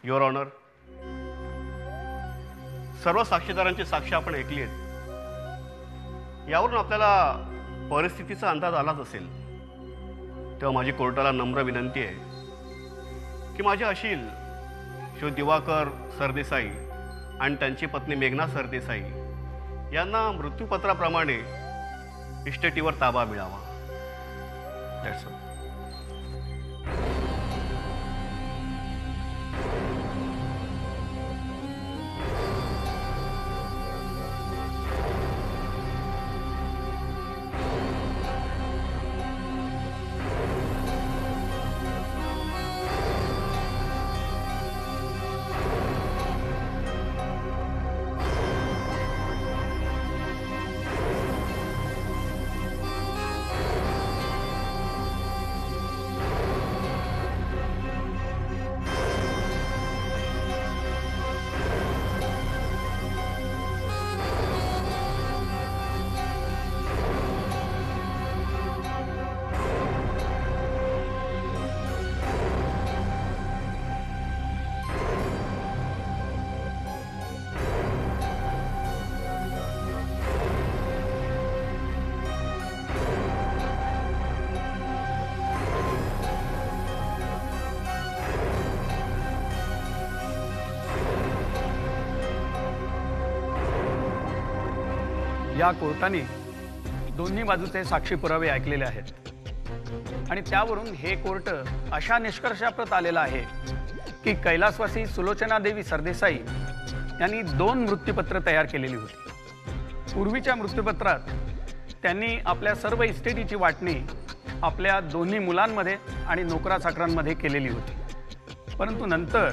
Your honour, सर्व साक्षीदारांची साक्ष आपण ऐकली आहेत. यावरून आपल्याला परिस्थितीचा अंदाज आलाच असेल. तेव्हा माझी कोर्टाला नम्र विनंती आहे की माझे अशील शिव दिवाकर सरदेसाई आणि त्यांची पत्नी मेघना सरदेसाई यांना मृत्यूपत्राप्रमाणे इस्टेटीवर ताबा मिळावा. That's all. या कोर्टाने दोन्ही बाजूचे साक्षी पुरावे ऐकलेले आहेत आणि त्यावरून हे कोर्ट अशा निष्कर्षाप्रत आलेला आहे की कैलासवासी सुलोचना देवी सरदेसाई यांनी 2 मृत्यूपत्र तयार केलेली होती. पूर्वीच्या मृत्यूपत्रात त्यांनी आपल्या सर्व इस्टेटीची वाटणी आपल्या दोन्ही मुलांमध्ये आणि नोकराचाकरांमध्ये केलेली होती. परंतु नंतर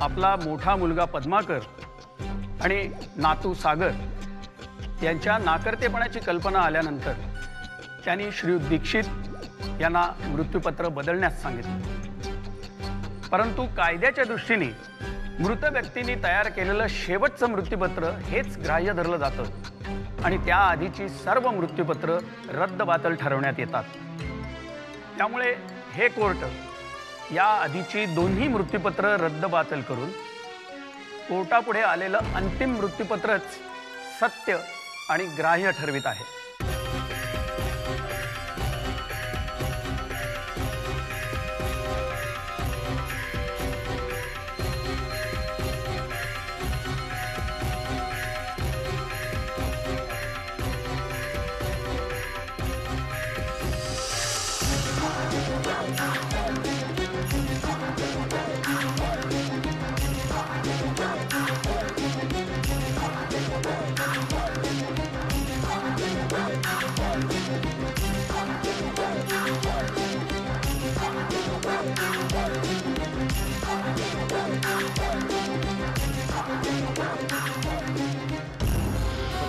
आपला मोठा मुलगा पद्माकर आणि नातू सागर यांच्या नाकर्तेपणाची कल्पना आल्यानंतर त्यांनी श्रीयुत दीक्षित यांना मृत्यूपत्र बदलण्यास सांगितले. परंतु कायद्याच्या दृष्टीने मृत व्यक्तींनी तयार केलेलं शेवटचं मृत्यूपत्र हेच ग्राह्य धरलं जातं आणि त्याआधीची सर्व मृत्यूपत्र रद्दबातल ठरवण्यात येतात. त्यामुळे हे कोर्ट या आधीची दोन्ही मृत्यूपत्र रद्दबातल करून कोर्टापुढे आलेलं अंतिम मृत्यूपत्रच सत्य आणि ग्राह्य ठरवित आहे.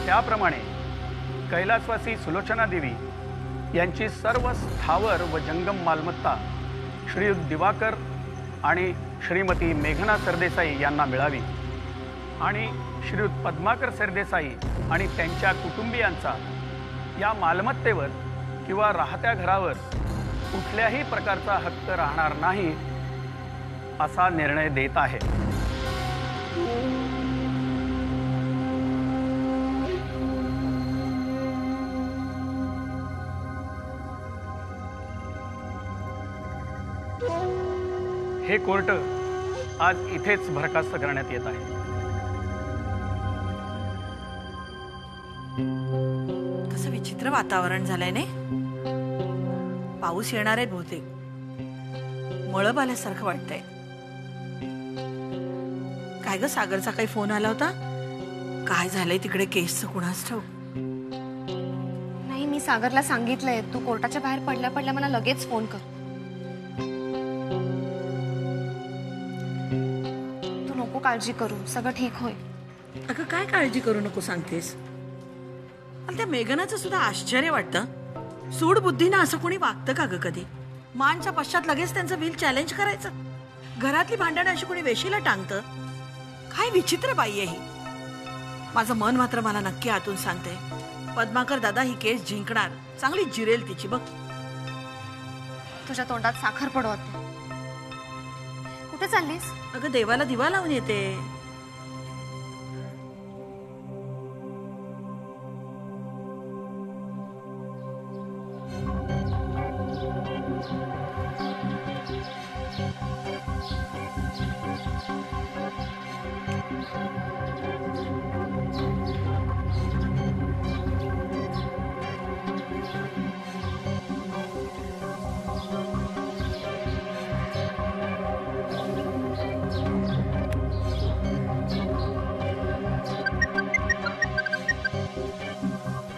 त्याप्रमाणे कैलासवासी सुलोचना देवी यांची सर्व स्थावर व जंगम मालमत्ता श्रीयुत दिवाकर आणि श्रीमती मेघना सरदेसाई यांना मिळावी आणि श्रीयुत पद्माकर सरदेसाई आणि त्यांच्या कुटुंबियांचा या मालमत्तेवर किंवा राहत्या घरावर कुठल्याही प्रकारचा हक्क राहणार नाही असा निर्णय देत आहे. हे कोर्ट आज इथेच बरखास्त करण्यात येत आहे. कसं विचित्र वातावरण झालंय ने. पाऊस येणार आहे बहुतेक. मळब आल्यासारखं वाटतंय. काय ग सागरचा काही फोन आला होता? काय झालंय तिकडे केसचं कुणास ठाऊक. नाही, मी सागरला सांगितलंय तू कोर्टाच्या बाहेर पडल्या पडल्या मला लगेच फोन कर. काळजी करू, सगळं ठीक होईल. अगं काय काळजी करू नको सांगतेस. आणि त्या मेघनाचं सुद्धा आश्चर्य वाटतं. सूड बुद्धीनं असं कोणी वागतं का ग कधी? मानच्या पश्चात लगेच त्यांचं विल चॅलेंज करायचं. घरातली भांडणं अशी कोणी वेशीला टांगतं. काय विचित्र बाई आहे ही. माझं मन मात्र मला नक्की आतून सांगते पद्माकर दादा ही केस जिंकणार. चांगली जिरेल तिची बघ. तुझ्या तोंडात साखर पडवत. कुठे चाललीस? अगं देवाला दिवा लावून येते.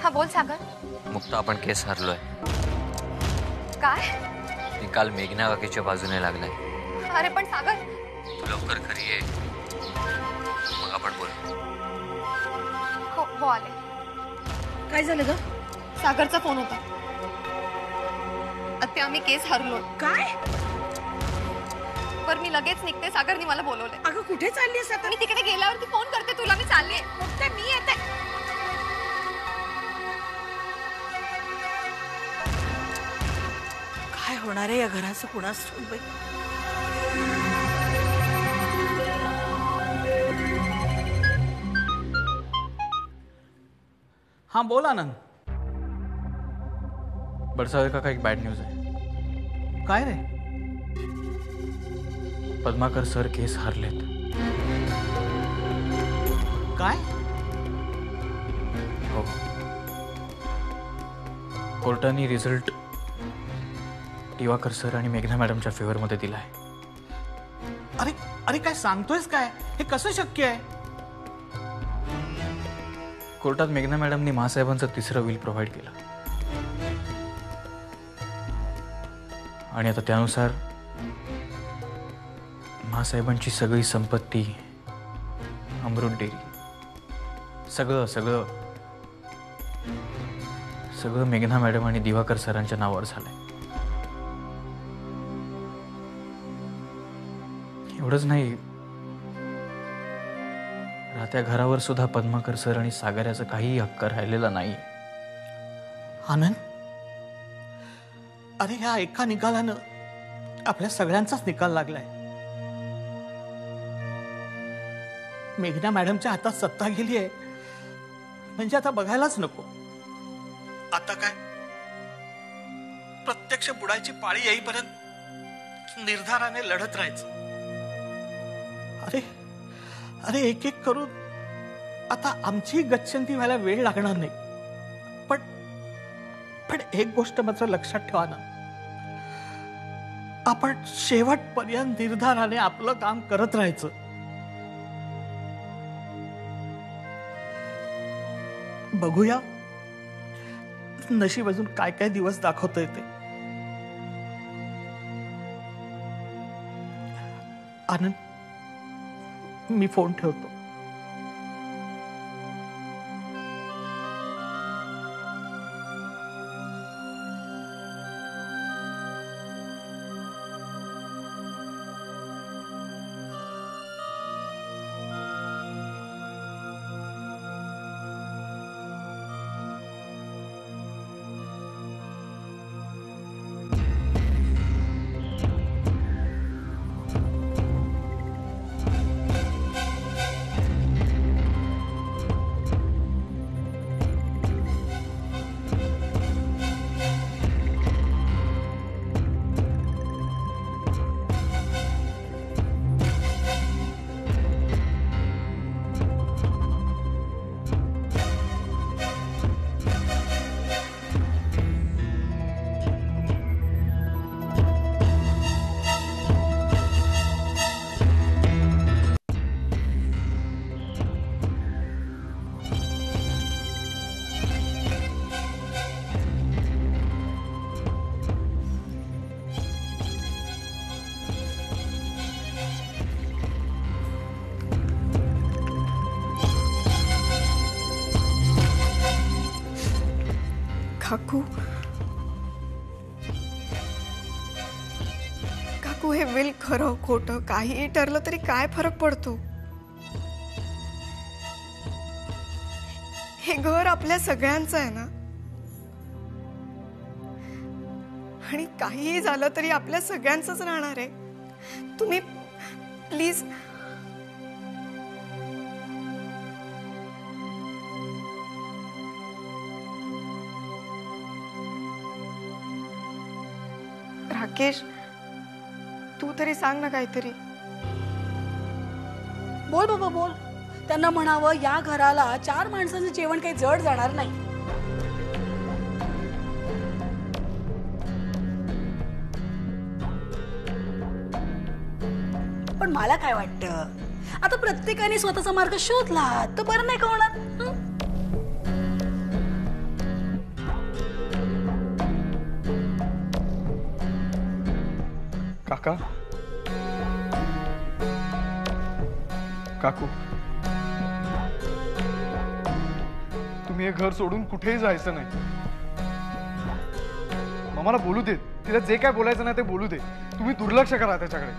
हा बोल सागर. मुक्ता, आपण केस हरलोय. काय? निकाल मेघना काकीच्या बाजूने लागलाय. अरे पण सागर. तू लवकर घरी ये, मग आपण बोलू. हो हो आले. काय झालं ग? सागरचा फोन होता. आत्या आम्ही केस हरलो. काय? पर मी लगेच निघते. सागरनी मला बोलवले. अगं कुठे चाललीस आता? मी तिकडे गेल्यावरती फोन करते तुला. मी चालले. मुक्ता, मी येते. काय होणार आहे या घराचं कुणास ठाऊक बाई. हाँ बोल आनंद. बरसावे काका, एक बॅड न्यूज आहे. काय रे? पद्माकर सर केस हारलेत. काय? हो, कोर्टाने रिझल्ट दिवाकर सर आणि मेघना मॅडमच्या फेवरमध्ये दिला आहे. अरे अरे काय सांगतोयस काय? हे कसं शक्य आहे? कोर्टात मेघना मॅडमनी महासाहेबांचं तिसरं विल प्रोव्हाइड केलं आणि आता त्यानुसार महासाहेबांची सगळी संपत्ती, अमृत डेअरी, सगळं सगळं सगळं मेघना मॅडम आणि दिवाकर सरांच्या नावावर झालंय. एवढंच नाही, राहत्या घरावर सुद्धा पद्माकर सर आणि सागऱ्याचा काही हक्क राहिलेला नाही. आनंद, अरे ह्या एका निकालानं आपल्या सगळ्यांचाच निकाल लागलाय. मेघना मॅडमच्या हातात सत्ता गेली आहे म्हणजे आता बघायलाच नको. आता काय, प्रत्यक्ष बुडायची पाळी येईपर्यंत निर्धाराने लढत राहायचं. अरे अरे एक एक करून आता आमची गच्छंती व्हायला वेळ लागणार नाही. पण एक गोष्ट मात्र लक्षात ठेवा ना, आपण शेवटपर्यंत निर्धाराने आपलं काम करत राहायचं. बघूया नशीब अजून काय काय दिवस दाखवतंय ते. आनंद, मी फोन ठेवतो. काकू, काकू हे विल खरं खोटं काहीही ठरलं तरी काय फरक पडतो? हे घर आपल्या सगळ्यांचं आहे ना, आणि काहीही झालं तरी आपल्या सगळ्यांचंच राहणार आहे. तुम्ही प्लीज. राकेश, तू तरी सांग ना काहीतरी. बोल बाबा बोल. त्यांना म्हणावं या घराला 4 माणसांचं जेवण काही जड जाणार नाही. पण मला काय वाटतं, आता प्रत्येकाने स्वतःचा मार्ग शोधला तर बरं नाही का होणार? हं? काका, काकू, तुम्ही हे घर सोडून कुठेही जायचं नाही. मामाला बोलू देत. तिला जे काय बोलायचं नाही ते बोलू दे. तुम्ही दुर्लक्ष करा त्याच्याकडे.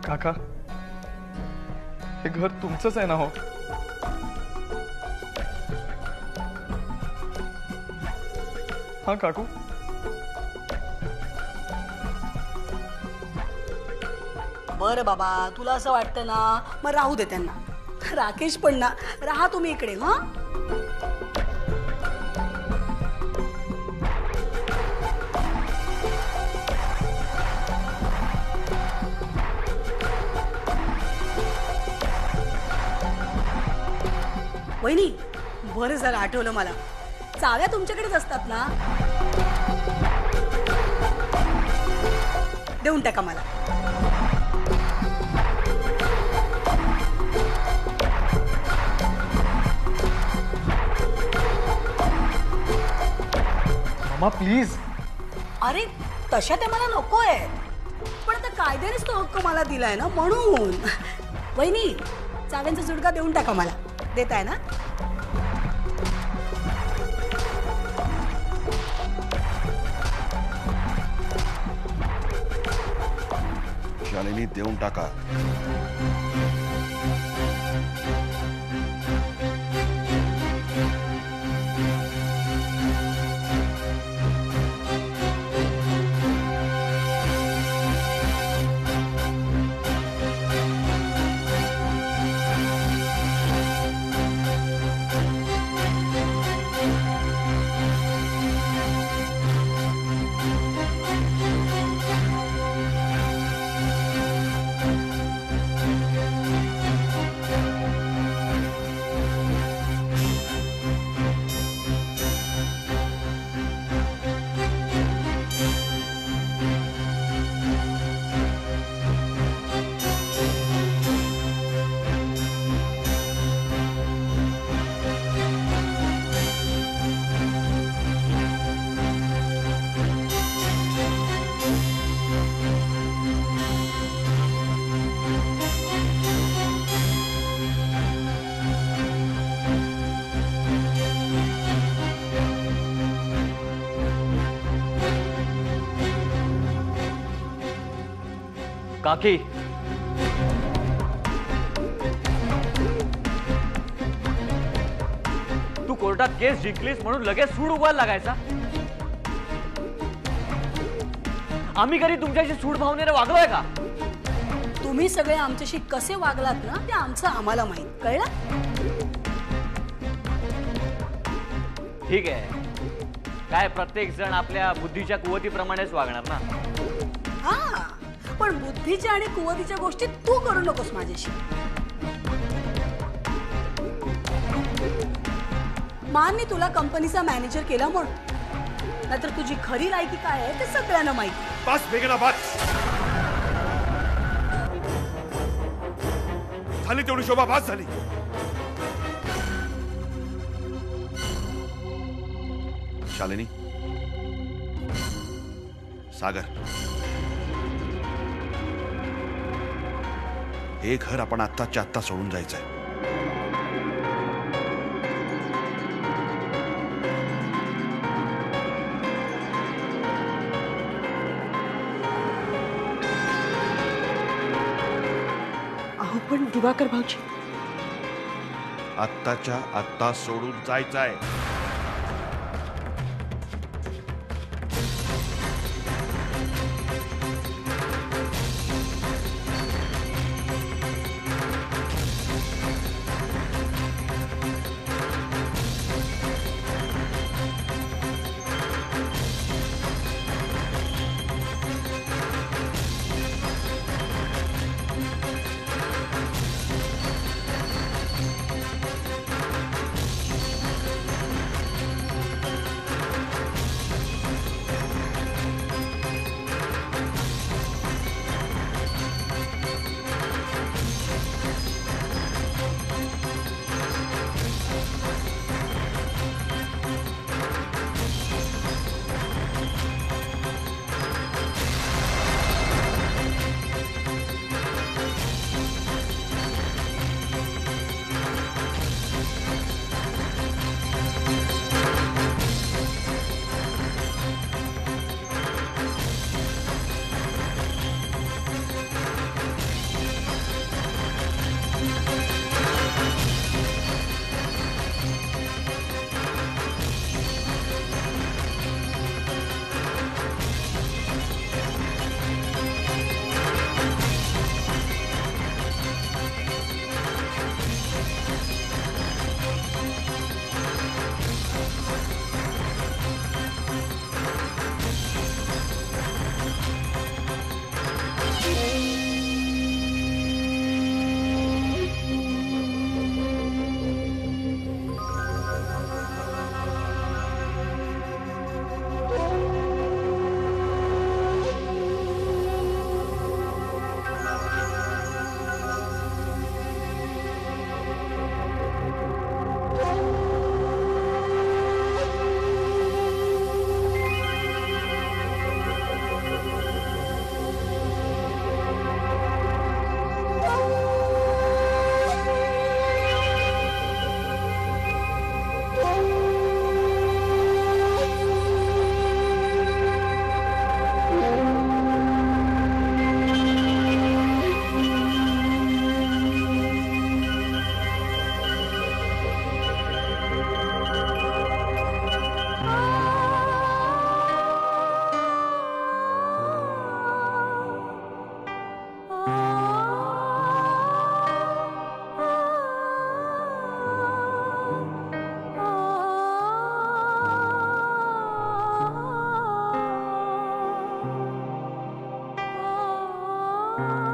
काका, हे घर तुमचंच आहे ना हो? हा काकू. बरं बाबा, तुला असं वाटतं ना, मग राहू दे त्यांना. राकेश पण ना, राहा तुम्ही इकडे. हा वहिनी, बरं झालं आठवलं मला. चाव्या तुमच्याकडेच असतात ना? देऊन टाका मला. मामा प्लीज. अरे तशा त्या मला नको आहे, पण आता कायद्यानेच तो हक्क मला दिलाय ना, म्हणून. वहिनी, चाव्यांचा जुडका देऊन टाका मला. देताय ना? शालिनी, देऊन टाका. काकी, तू कोर्टात केस जिंकलीस म्हणून लगेच सूड उगवायला लागायचा? आम्ही कधी तुमच्याशी सूड भावनेने वागलोय का? तुम्ही सगळे आमच्याशी कसे वागलात ना, ते आमचं आम्हाला माहित. कळलं? ठीक आहे. काय प्रत्येक जण आपल्या बुद्धीच्या कुवतीप्रमाणेच वागणार ना? हा, पण बुद्धीच्या आणि कुवतीच्या गोष्टी तू करू नकोस माझ्याशी. माननी तुला कंपनीचा मॅनेजर केला म्हणून, नाहीतर तुझी खरी लायकी काय आहे ते सगळ्यांना माहिती. बस मेघना, बस झाली तेवढी शोभा, बस झाली. शालिनी, सागर, हे घर आपण आत्ताच्या आत्ता सोडून जायचंय. अहो पण दिवाकर भाऊजी, आत्ताच्या आत्ता सोडून जायचंय. आ